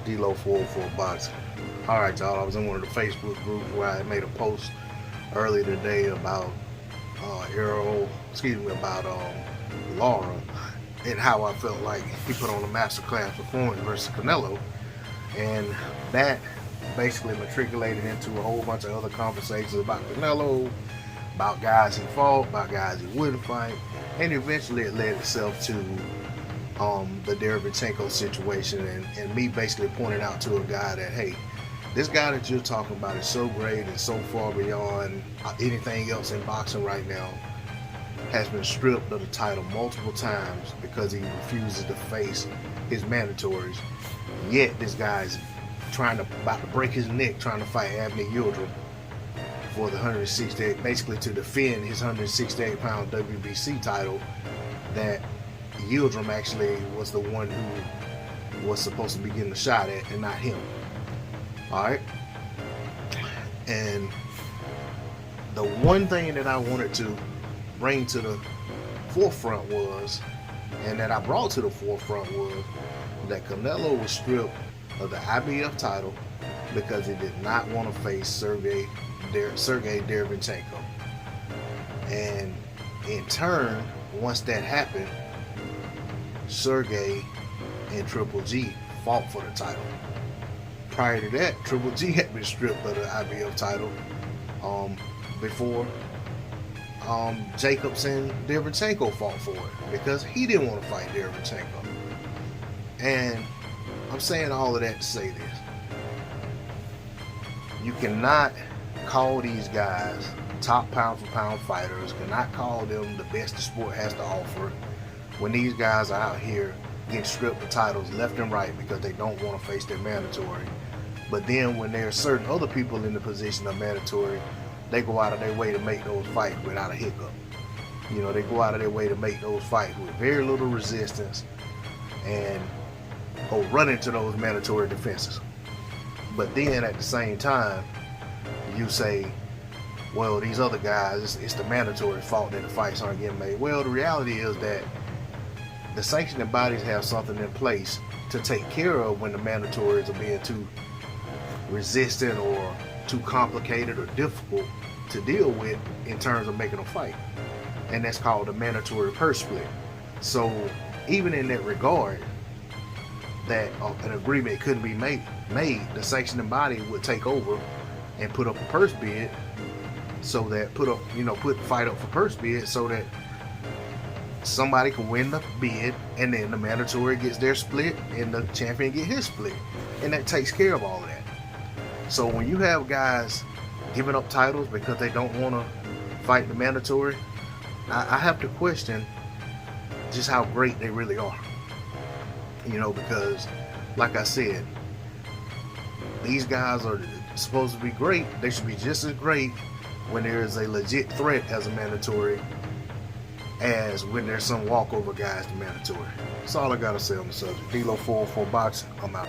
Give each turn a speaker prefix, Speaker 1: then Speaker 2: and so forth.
Speaker 1: D-Lo 404 Boxing. Alright, y'all, I was in one of the Facebook groups where I made a post earlier today about about Laura, and how I felt like he put on a masterclass performance versus Canelo, and that basically matriculated into a whole bunch of other conversations about Canelo, about guys he fought, about guys he wouldn't fight, and eventually it led itself to the Derevyanchenko situation, and me basically pointing out to a guy that, hey, this guy that you're talking about is so great and so far beyond anything else in boxing right now, has been stripped of the title multiple times because he refuses to face his mandatories. Yet this guy's about to break his neck trying to fight Abner Yildirim for the 168, basically to defend his 168-pound WBC title that Yildirim actually was the one who was supposed to be getting the shot at, and not him. Alright? And the one thing that I wanted to bring to the forefront was, and that I brought to the forefront was, that Canelo was stripped of the IBF title because he did not want to face Sergey Derevyanchenko. And in turn, once that happened, Sergey and Triple G fought for the title. Prior to that, Triple G had been stripped of the IBF title before Jacobs and Derevyanchenko fought for it because he didn't want to fight Derevyanchenko. And I'm saying all of that to say this: you cannot call these guys top pound for pound fighters, cannot call them the best the sport has to offer, when these guys are out here getting stripped of titles left and right because they don't want to face their mandatory. But then when there are certain other people in the position of mandatory, they go out of their way to make those fights without a hiccup. You know, they go out of their way to make those fights with very little resistance and go run into those mandatory defenses. But then at the same time, you say, well, these other guys, it's the mandatory fault that the fights aren't getting made. Well, the reality is that the sanctioning bodies have something in place to take care of when the mandatories are being too resistant or too complicated or difficult to deal with in terms of making a fight. And that's called the mandatory purse split. So even in that regard, that an agreement couldn't be made, the sanctioning body would take over and put up a purse bid, so that put the fight up for purse bid, so that somebody can win the bid, and then the mandatory gets their split and the champion get his split, and that takes care of all of that. So when you have guys giving up titles because they don't want to fight the mandatory, I have to question just how great they really are. You know, because like I said, these guys are supposed to be great. They should be just as great when there is a legit threat as a mandatory as when there's some walkover guys to mandatory. That's all I gotta say on the subject. D-Lo 404 Boxing, I'm out.